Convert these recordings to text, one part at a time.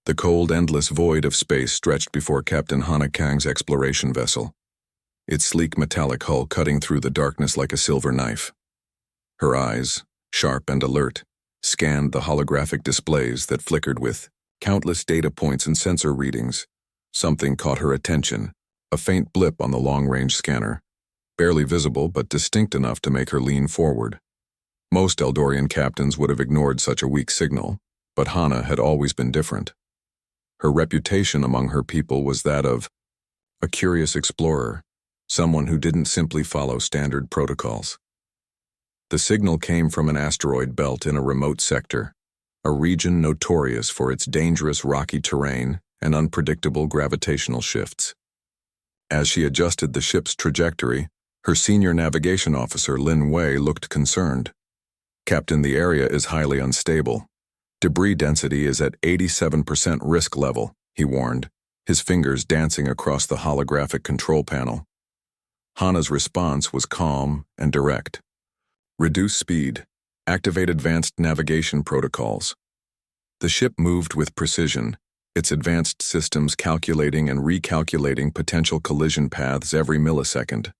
The cold, endless void of space stretched before Captain Hana Kang's exploration vessel, its sleek metallic hull cutting through the darkness like a silver knife. Her eyes, sharp and alert, scanned the holographic displays that flickered with countless data points and sensor readings. Something caught her attention, a faint blip on the long-range scanner, barely visible but distinct enough to make her lean forward. Most Eldorian captains would have ignored such a weak signal, but Hana had always been different. Her reputation among her people was that of a curious explorer, someone who didn't simply follow standard protocols. The signal came from an asteroid belt in a remote sector, a region notorious for its dangerous rocky terrain and unpredictable gravitational shifts. As she adjusted the ship's trajectory, her senior navigation officer, Lin Wei, looked concerned. "Captain, the area is highly unstable. Debris density is at 87% risk level," he warned, his fingers dancing across the holographic control panel. Hana's response was calm and direct. "Reduce speed. Activate advanced navigation protocols." The ship moved with precision, its advanced systems calculating and recalculating potential collision paths every millisecond.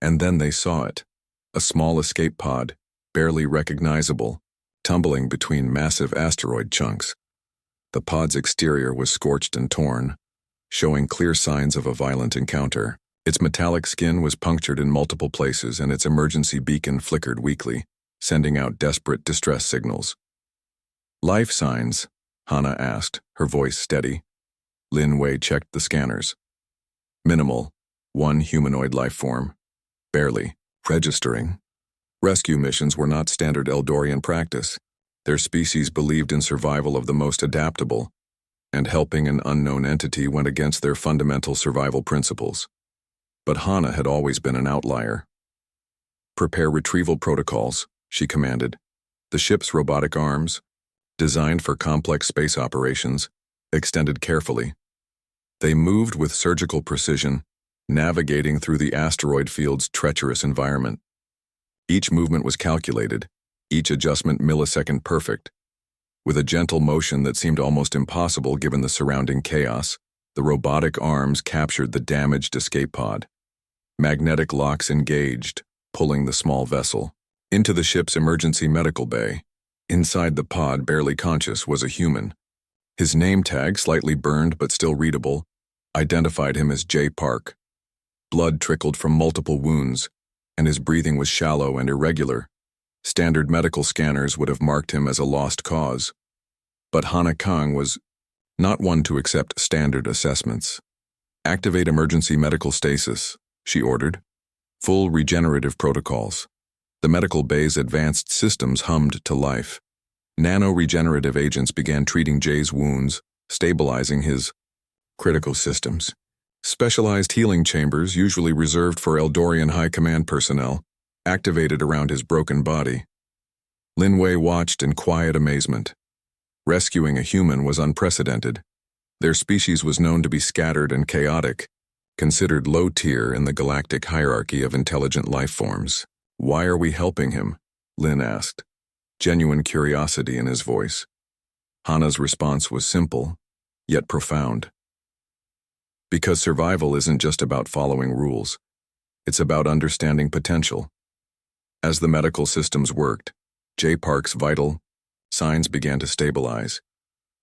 And then they saw it, a small escape pod, barely recognizable, tumbling between massive asteroid chunks. The pod's exterior was scorched and torn, showing clear signs of a violent encounter. Its metallic skin was punctured in multiple places and its emergency beacon flickered weakly, sending out desperate distress signals. "Life signs?" Hana asked, her voice steady. Lin Wei checked the scanners. "Minimal. One humanoid life form. Barely. Registering." Rescue missions were not standard Eldorian practice. Their species believed in survival of the most adaptable, and helping an unknown entity went against their fundamental survival principles. But Hana had always been an outlier. "Prepare retrieval protocols," she commanded. The ship's robotic arms, designed for complex space operations, extended carefully. They moved with surgical precision, navigating through the asteroid field's treacherous environment. Each movement was calculated, each adjustment millisecond perfect. With a gentle motion that seemed almost impossible given the surrounding chaos, the robotic arms captured the damaged escape pod. Magnetic locks engaged, pulling the small vessel into the ship's emergency medical bay. Inside the pod, barely conscious, was a human. His name tag, slightly burned but still readable, identified him as J. Park. Blood trickled from multiple wounds, and his breathing was shallow and irregular. Standard medical scanners would have marked him as a lost cause. But Hana Kang was not one to accept standard assessments. "Activate emergency medical stasis," she ordered. "Full regenerative protocols." The medical bay's advanced systems hummed to life. Nano-regenerative agents began treating Jay's wounds, stabilizing his critical systems. Specialized healing chambers, usually reserved for Eldorian High Command personnel, activated around his broken body. Lin Wei watched in quiet amazement. Rescuing a human was unprecedented. Their species was known to be scattered and chaotic, considered low tier in the galactic hierarchy of intelligent life forms. "Why are we helping him?" Lin asked, genuine curiosity in his voice. Hana's response was simple, yet profound. "Because survival isn't just about following rules. It's about understanding potential." As the medical systems worked, J. Park's vital signs began to stabilize.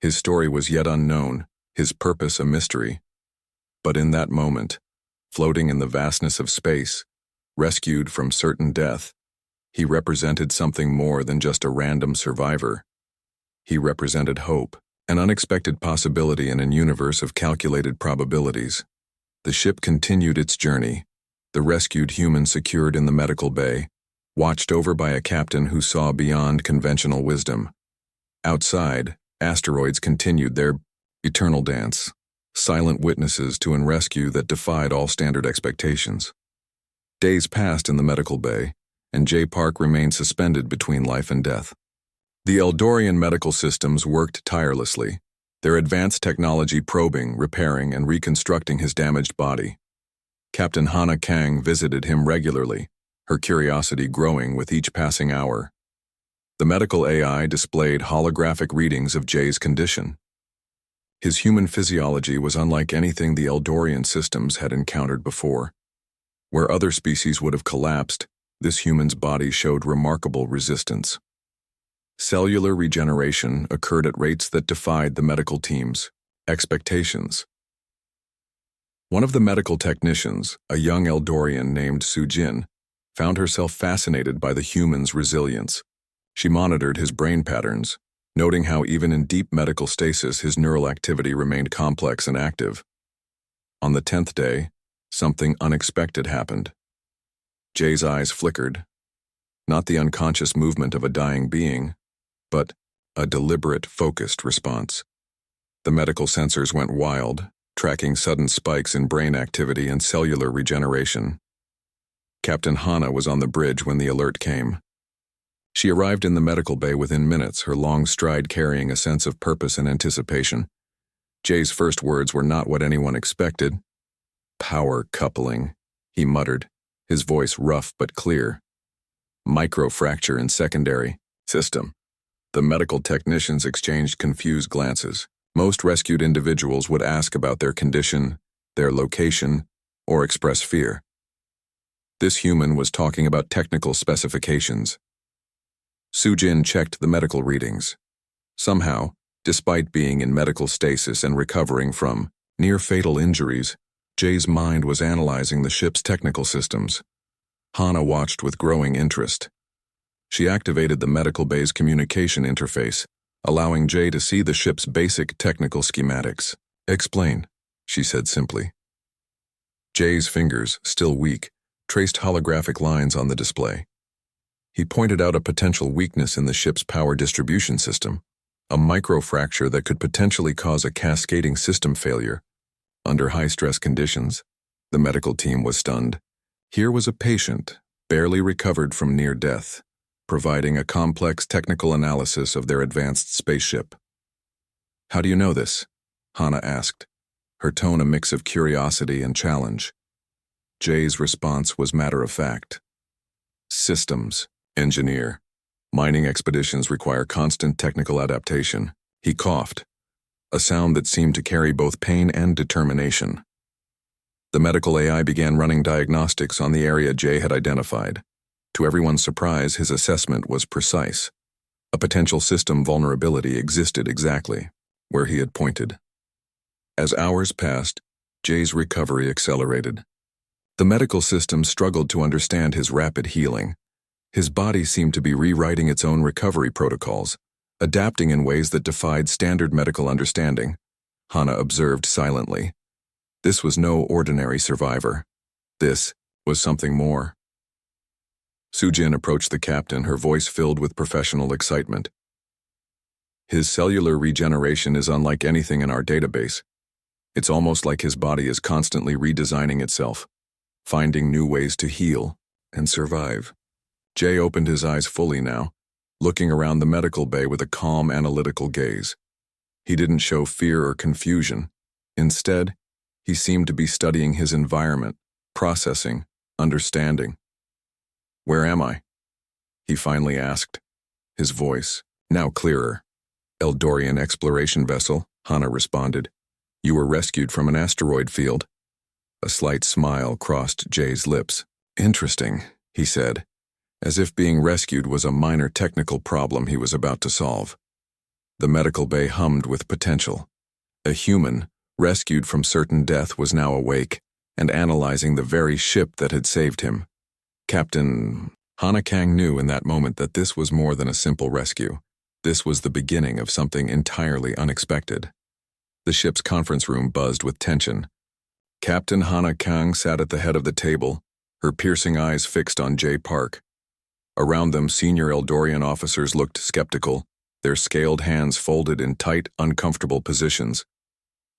His story was yet unknown, his purpose a mystery. But in that moment, floating in the vastness of space, rescued from certain death, he represented something more than just a random survivor. He represented hope, an unexpected possibility in a universe of calculated probabilities. The ship continued its journey, the rescued human secured in the medical bay, watched over by a captain who saw beyond conventional wisdom. Outside, asteroids continued their eternal dance, silent witnesses to a rescue that defied all standard expectations. Days passed in the medical bay, and J. Park remained suspended between life and death. The Eldorian medical systems worked tirelessly, their advanced technology probing, repairing, and reconstructing his damaged body. Captain Hana Kang visited him regularly, her curiosity growing with each passing hour. The medical AI displayed holographic readings of Jay's condition. His human physiology was unlike anything the Eldorian systems had encountered before. Where other species would have collapsed, this human's body showed remarkable resistance. Cellular regeneration occurred at rates that defied the medical team's expectations. One of the medical technicians, a young Eldorian named Sujin, found herself fascinated by the human's resilience. She monitored his brain patterns, noting how even in deep medical stasis his neural activity remained complex and active. On the 10th day, something unexpected happened. Jay's eyes flickered. Not the unconscious movement of a dying being, but a deliberate, focused response. The medical sensors went wild, tracking sudden spikes in brain activity and cellular regeneration. Captain Hana was on the bridge when the alert came. She arrived in the medical bay within minutes, her long stride carrying a sense of purpose and anticipation. Jay's first words were not what anyone expected. "Power coupling," he muttered, his voice rough but clear. "Microfracture in secondary system." The medical technicians exchanged confused glances. Most rescued individuals would ask about their condition, their location, or express fear. This human was talking about technical specifications. Sujin checked the medical readings. Somehow, despite being in medical stasis and recovering from near-fatal injuries, Jay's mind was analyzing the ship's technical systems. Hana watched with growing interest. She activated the medical bay's communication interface, allowing Jay to see the ship's basic technical schematics. "Explain," she said simply. Jay's fingers, still weak, traced holographic lines on the display. He pointed out a potential weakness in the ship's power distribution system, a microfracture that could potentially cause a cascading system failure. Under high-stress conditions, the medical team was stunned. Here was a patient, barely recovered from near death, providing a complex technical analysis of their advanced spaceship. "How do you know this?" Hana asked, her tone a mix of curiosity and challenge. Jay's response was matter-of-fact. "Systems, engineer. Mining expeditions require constant technical adaptation." He coughed, a sound that seemed to carry both pain and determination. The medical AI began running diagnostics on the area Jay had identified. To everyone's surprise, his assessment was precise. A potential system vulnerability existed exactly where he had pointed. As hours passed, Jay's recovery accelerated. The medical system struggled to understand his rapid healing. His body seemed to be rewriting its own recovery protocols, adapting in ways that defied standard medical understanding. Hana observed silently. This was no ordinary survivor. This was something more. Sujin approached the captain, her voice filled with professional excitement. "His cellular regeneration is unlike anything in our database. It's almost like his body is constantly redesigning itself, finding new ways to heal and survive." Jay opened his eyes fully now, looking around the medical bay with a calm, analytical gaze. He didn't show fear or confusion. Instead, he seemed to be studying his environment, processing, understanding. "Where am I?" he finally asked, his voice now clearer. "Eldorian exploration vessel," Hana responded. "You were rescued from an asteroid field." A slight smile crossed Jay's lips. "Interesting," he said, as if being rescued was a minor technical problem he was about to solve. The medical bay hummed with potential. A human, rescued from certain death, was now awake and analyzing the very ship that had saved him. Captain Hana Kang knew in that moment that this was more than a simple rescue. This was the beginning of something entirely unexpected. The ship's conference room buzzed with tension. Captain Hana Kang sat at the head of the table, her piercing eyes fixed on Jay Park. Around them, senior Eldorian officers looked skeptical, their scaled hands folded in tight, uncomfortable positions.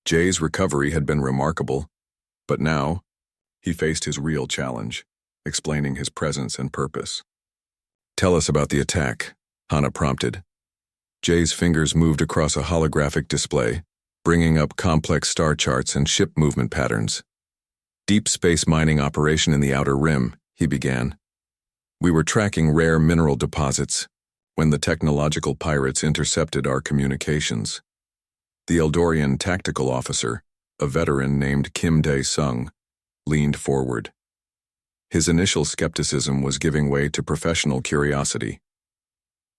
Jay's recovery had been remarkable, but now he faced his real challenge, explaining his presence and purpose. "Tell us about the attack," Hana prompted. Jay's fingers moved across a holographic display, bringing up complex star charts and ship movement patterns. "Deep space mining operation in the Outer Rim," he began. "We were tracking rare mineral deposits when the technological pirates intercepted our communications." The Eldorian tactical officer, a veteran named Kim Dae-sung, leaned forward. His initial skepticism was giving way to professional curiosity.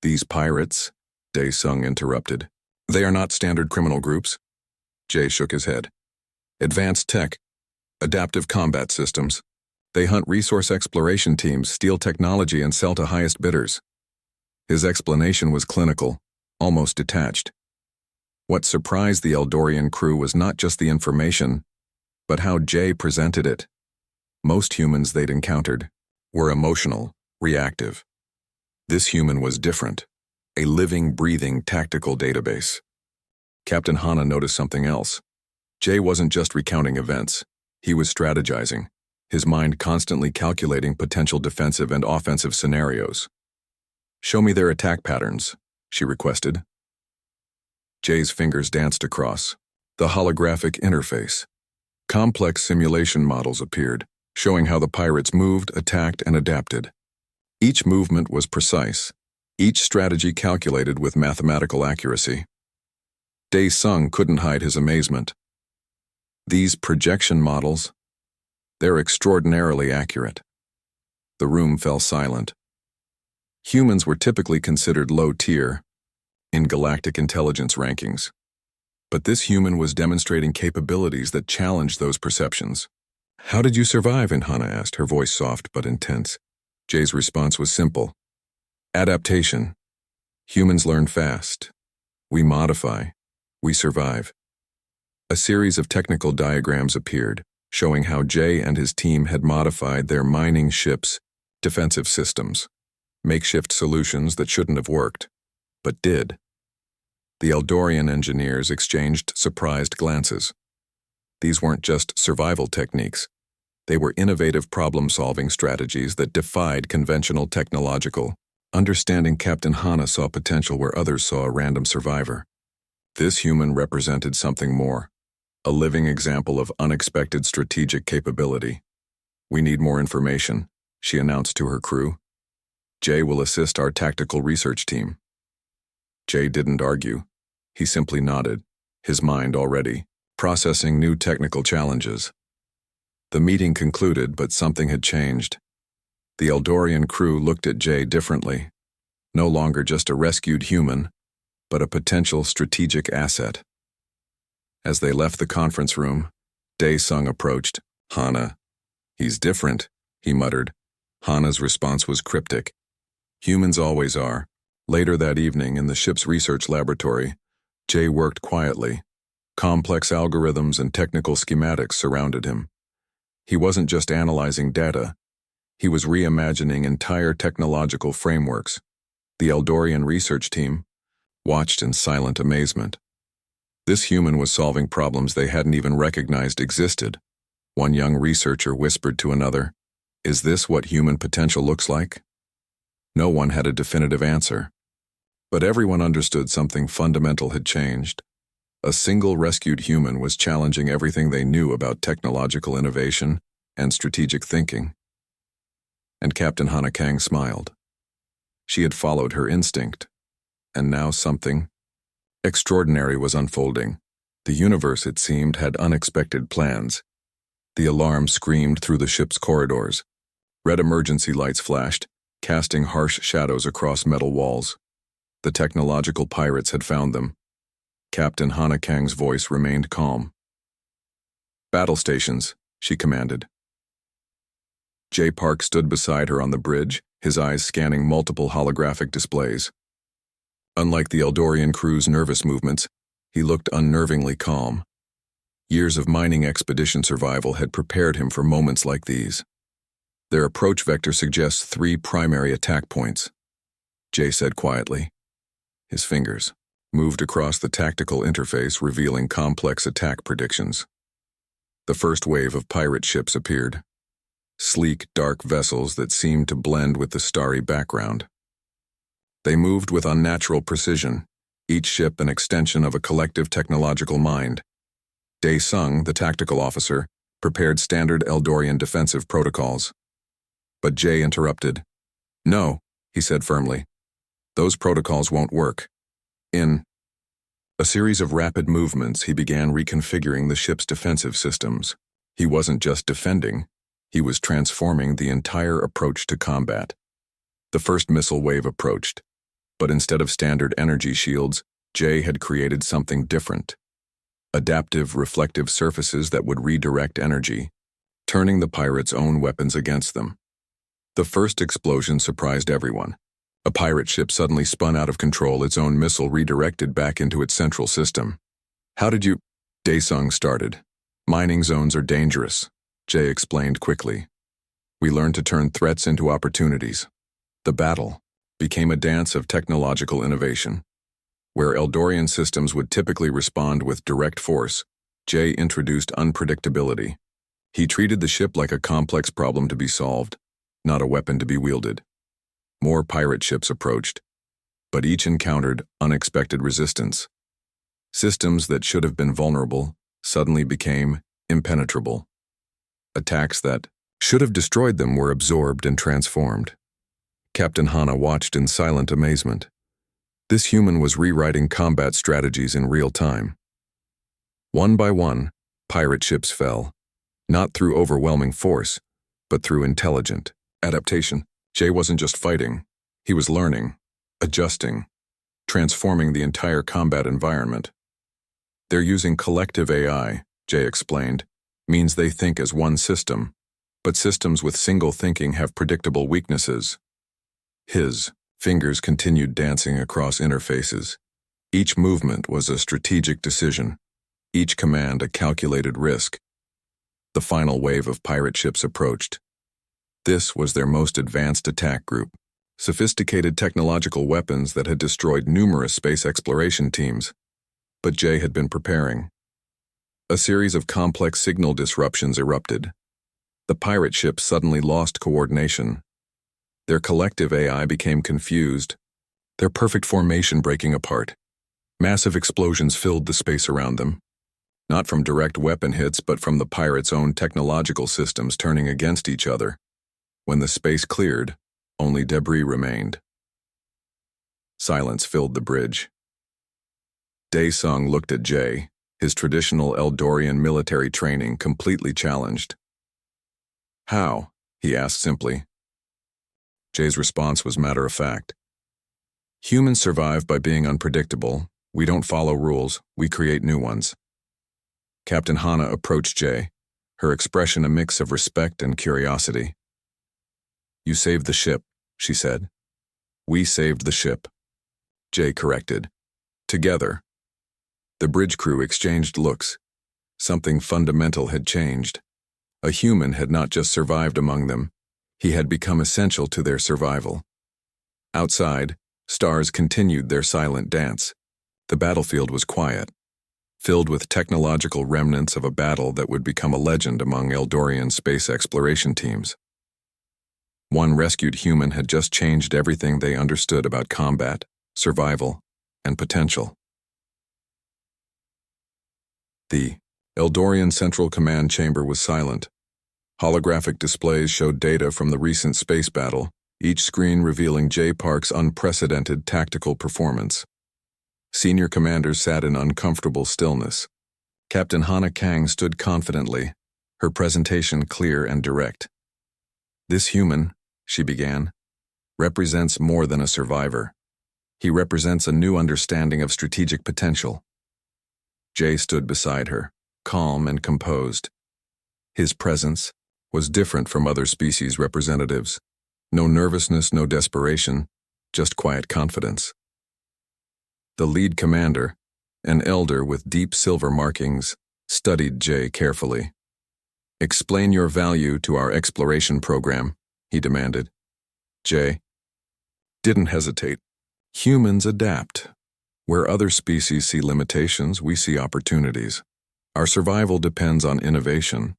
"These pirates?" Dae-sung interrupted. "They are not standard criminal groups." Jay shook his head. "Advanced tech, adaptive combat systems. They hunt resource exploration teams, steal technology, and sell to highest bidders." His explanation was clinical, almost detached. What surprised the Eldorian crew was not just the information, but how Jay presented it. Most humans they'd encountered were emotional, reactive. This human was different, a living, breathing tactical database. Captain Hana noticed something else. Jay wasn't just recounting events, he was strategizing, his mind constantly calculating potential defensive and offensive scenarios. "Show me their attack patterns," she requested. Jay's fingers danced across the holographic interface. Complex simulation models appeared, showing how the pirates moved, attacked, and adapted. Each movement was precise, each strategy calculated with mathematical accuracy. Dae-sung couldn't hide his amazement. These projection models, they're extraordinarily accurate. The room fell silent. Humans were typically considered low tier in galactic intelligence rankings. But this human was demonstrating capabilities that challenged those perceptions. "How did you survive?" Hana asked, her voice soft but intense. Jay's response was simple. "Adaptation. Humans learn fast. We modify. We survive." A series of technical diagrams appeared, showing how Jay and his team had modified their mining ships' defensive systems, makeshift solutions that shouldn't have worked, but did. The Eldorian engineers exchanged surprised glances. These weren't just survival techniques. They were innovative problem-solving strategies that defied conventional technological understanding. Captain Hana saw potential where others saw a random survivor. This human represented something more, a living example of unexpected strategic capability. "We need more information," she announced to her crew. "Jay will assist our tactical research team." Jay didn't argue. He simply nodded, his mind already processing new technical challenges. The meeting concluded, but something had changed. The Eldorian crew looked at Jay differently. No longer just a rescued human, but a potential strategic asset. As they left the conference room, Dae-sung approached. "Hana, he's different," he muttered. Hana's response was cryptic. "Humans always are." Later that evening, in the ship's research laboratory, Jay worked quietly. Complex algorithms and technical schematics surrounded him. He wasn't just analyzing data, he was reimagining entire technological frameworks. The Eldorian research team watched in silent amazement. This human was solving problems they hadn't even recognized existed. One young researcher whispered to another, "Is this what human potential looks like?" No one had a definitive answer. But everyone understood something fundamental had changed. A single rescued human was challenging everything they knew about technological innovation and strategic thinking. And Captain Hana Kang smiled. She had followed her instinct, and now something extraordinary was unfolding. The universe, it seemed, had unexpected plans. The alarm screamed through the ship's corridors. Red emergency lights flashed, casting harsh shadows across metal walls. The technological pirates had found them. Captain Hana Kang's voice remained calm. "Battle stations," she commanded. Jay Park stood beside her on the bridge, his eyes scanning multiple holographic displays. Unlike the Eldorian crew's nervous movements, he looked unnervingly calm. Years of mining expedition survival had prepared him for moments like these. "Their approach vector suggests 3 primary attack points," Jay said quietly. His fingers moved across the tactical interface, revealing complex attack predictions. The first wave of pirate ships appeared. Sleek, dark vessels that seemed to blend with the starry background. They moved with unnatural precision, each ship an extension of a collective technological mind. Dae-sung, the tactical officer, prepared standard Eldorian defensive protocols. But Jay interrupted. "No," he said firmly. "Those protocols won't work. In A series of rapid movements, he began reconfiguring the ship's defensive systems. He wasn't just defending, he was transforming the entire approach to combat. The first missile wave approached, but instead of standard energy shields, Jay had created something different. Adaptive, reflective surfaces that would redirect energy, turning the pirates' own weapons against them. The first explosion surprised everyone. A pirate ship suddenly spun out of control, its own missile redirected back into its central system. "How did you—" Daesung started. "Mining zones are dangerous," Jay explained quickly. "We learned to turn threats into opportunities." The battle became a dance of technological innovation. Where Eldorian systems would typically respond with direct force, Jay introduced unpredictability. He treated the ship like a complex problem to be solved, not a weapon to be wielded. More pirate ships approached, but each encountered unexpected resistance. Systems that should have been vulnerable suddenly became impenetrable. Attacks that should have destroyed them were absorbed and transformed. Captain Hana watched in silent amazement. This human was rewriting combat strategies in real time. One by one, pirate ships fell, not through overwhelming force, but through intelligent adaptation. Jay wasn't just fighting, he was learning, adjusting, transforming the entire combat environment. "They're using collective AI," Jay explained, "means they think as one system, but systems with single thinking have predictable weaknesses." His fingers continued dancing across interfaces. Each movement was a strategic decision, each command a calculated risk. The final wave of pirate ships approached. This was their most advanced attack group, sophisticated technological weapons that had destroyed numerous space exploration teams. But Jay had been preparing. A series of complex signal disruptions erupted. The pirate ships suddenly lost coordination. Their collective AI became confused, their perfect formation breaking apart. Massive explosions filled the space around them, not from direct weapon hits but from the pirates' own technological systems turning against each other. When the space cleared, only debris remained. Silence filled the bridge. Daesung looked at Jay, his traditional Eldorian military training completely challenged. "How?" he asked simply. Jay's response was matter-of-fact. "Humans survive by being unpredictable. We don't follow rules, we create new ones." Captain Hana approached Jay, her expression a mix of respect and curiosity. "You saved the ship," she said. "We saved the ship," Jay corrected. "Together." The bridge crew exchanged looks. Something fundamental had changed. A human had not just survived among them, he had become essential to their survival. Outside, stars continued their silent dance. The battlefield was quiet, filled with technological remnants of a battle that would become a legend among Eldorian space exploration teams. One rescued human had just changed everything they understood about combat, survival, and potential. The Eldorian Central Command Chamber was silent. Holographic displays showed data from the recent space battle, each screen revealing Jay Park's unprecedented tactical performance. Senior commanders sat in uncomfortable stillness. Captain Hana Kang stood confidently, her presentation clear and direct. "This human," she began, "represents more than a survivor. He represents a new understanding of strategic potential." Jay stood beside her, calm and composed. His presence was different from other species representatives. No nervousness, no desperation, just quiet confidence. The lead commander, an elder with deep silver markings, studied Jay carefully. "Explain your value to our exploration program," he demanded. Jay didn't hesitate. "Humans adapt. Where other species see limitations, we see opportunities. Our survival depends on innovation."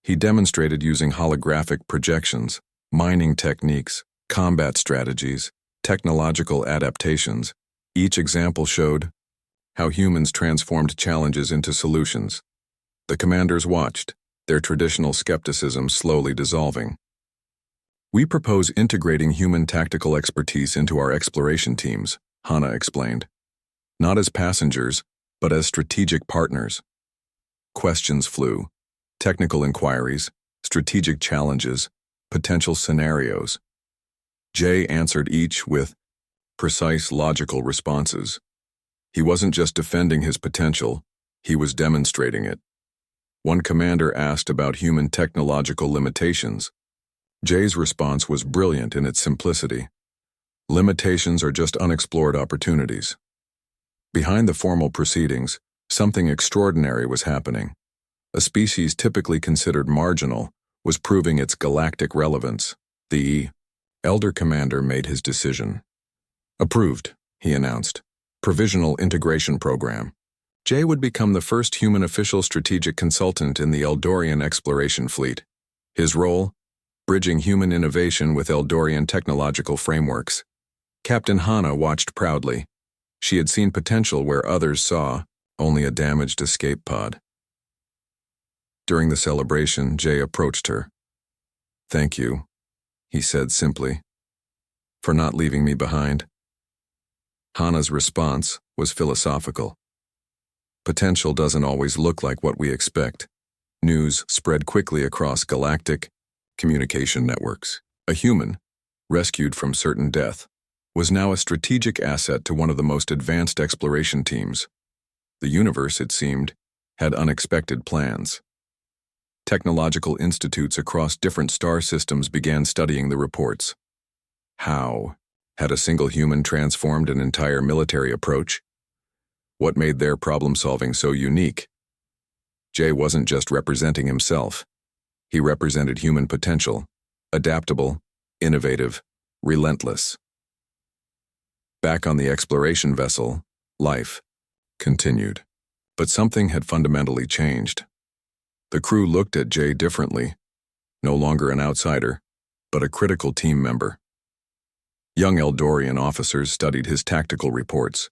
He demonstrated using holographic projections, mining techniques, combat strategies, technological adaptations. Each example showed how humans transformed challenges into solutions. The commanders watched, their traditional skepticism slowly dissolving. "We propose integrating human tactical expertise into our exploration teams," Hana explained. not as passengers, but as strategic partners. Questions flew, technical inquiries, strategic challenges, potential scenarios. Jay answered each with precise, logical responses. He wasn't just defending his potential, he was demonstrating it. One commander asked about human technological limitations. Jay's response was brilliant in its simplicity. Limitations are just unexplored opportunities. Behind the formal proceedings, something extraordinary was happening. A species typically considered marginal was proving its galactic relevance. The elder commander made his decision. Approved, he announced. Provisional Integration Program. Jay would become the first human official strategic consultant in the Eldorian exploration fleet. His role? Bridging human innovation with Eldorian technological frameworks. Captain Hana watched proudly. She had seen potential where others saw only a damaged escape pod. During the celebration, Jay approached her. "Thank you," he said simply, "for not leaving me behind." Hana's response was philosophical. Potential doesn't always look like what we expect. News spread quickly across galactic communication networks. A human, rescued from certain death, was now a strategic asset to one of the most advanced exploration teams. The universe, it seemed, had unexpected plans. Technological institutes across different star systems began studying the reports. How had a single human transformed an entire military approach? What made their problem-solving so unique? Jay wasn't just representing himself. He represented human potential, adaptable, innovative, relentless. Back on the exploration vessel, life continued. But something had fundamentally changed. The crew looked at Jay differently, no longer an outsider, but a critical team member. Young Eldorian officers studied his tactical reports.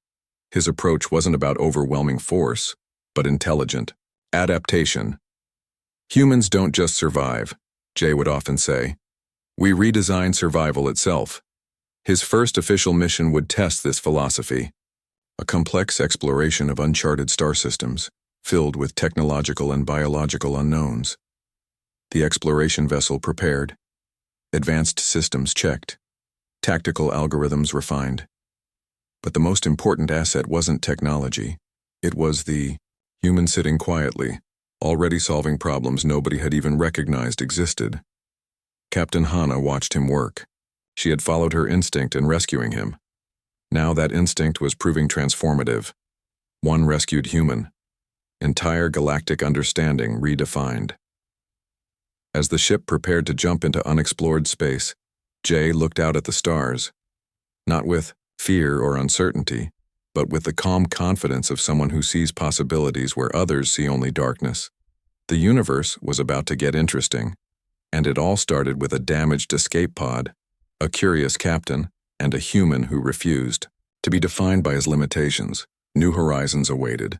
His approach wasn't about overwhelming force, but intelligent adaptation. "Humans don't just survive," Jay would often say. "We redesign survival itself." His first official mission would test this philosophy. A complex exploration of uncharted star systems, filled with technological and biological unknowns. The exploration vessel prepared, advanced systems checked, tactical algorithms refined. But the most important asset wasn't technology. It was the human sitting quietly, already solving problems nobody had even recognized existed. Captain Hana watched him work. She had followed her instinct in rescuing him. Now that instinct was proving transformative. One rescued human. Entire galactic understanding redefined. As the ship prepared to jump into unexplored space, Jay looked out at the stars. Not with fear or uncertainty, but with the calm confidence of someone who sees possibilities where others see only darkness. The universe was about to get interesting, and it all started with a damaged escape pod, a curious captain, and a human who refused to be defined by his limitations. New horizons awaited,